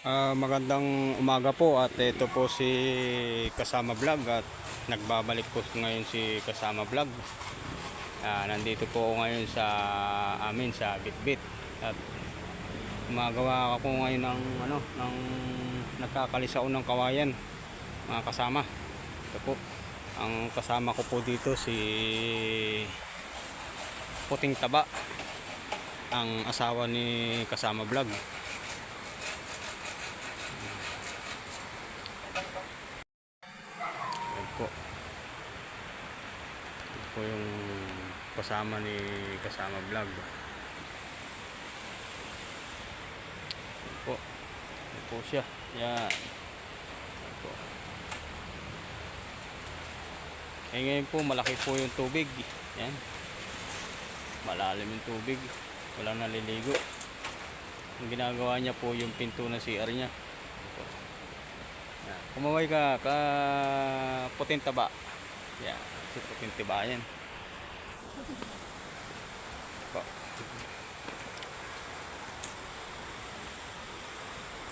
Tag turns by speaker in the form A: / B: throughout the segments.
A: Magandang umaga po at ito po si Kasama Vlog at nagbabalik po ngayon si Kasama Vlog. Nandito po ako ngayon sa amin sa Bitbit at gumagawa ako ngayon ng nagkakalisao ng kawayan, mga kasama. Ito po ang kasama ko po dito, si Puting Taba, ang asawa ni Kasama Vlog. Ito po yung kasama ni Kasama Vlog. Ito po siya. Yan. Ito po. Ngayon po malaki po yung tubig. Yan. Malalim yung tubig. Walang naliligo. Ang ginagawa niya po yung pinto na CR niya. Kumaway ka Puting Taba. Yan. Si Puting Taba yan.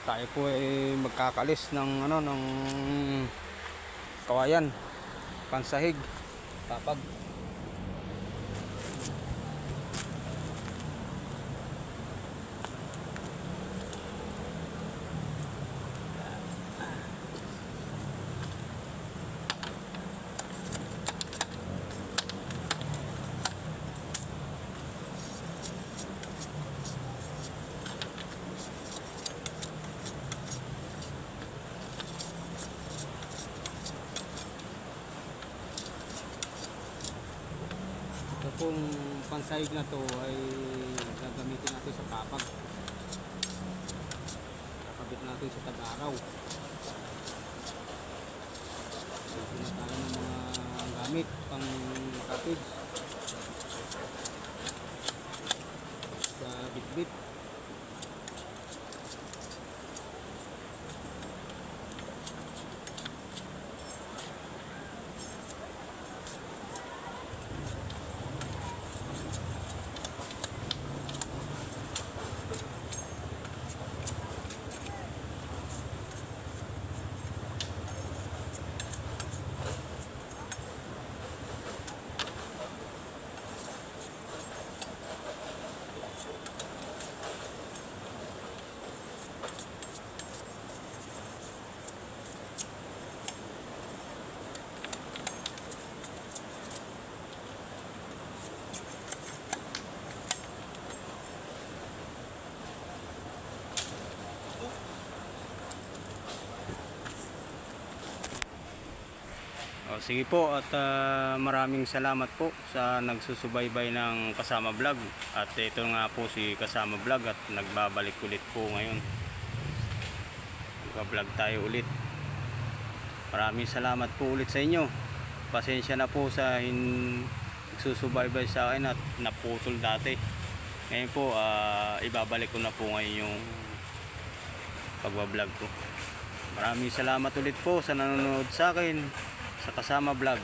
A: Tayo po ay magkakalis ng ng kawayan, pansahig, papag. Ito pong pansahig na to ay gagamitin natin sa papag. Kakabit natin sa tag-araw. Ito na tayo ng mga gamit pang cottage sa Bitbit. Sige po at maraming salamat po sa nagsusubaybay ng Kasama Vlog. At ito nga po si Kasama Vlog at nagbabalik ulit po ngayon. Nagba-vlog tayo ulit. Maraming salamat po ulit sa inyo. Pasensya na po sa nagsusubaybay sa akin at naputol dati. Ngayon po ibabalik ko na po ngayon yung pagba-vlog ko. Maraming salamat ulit po sa nanonood sa akin sa Kasama Vlog.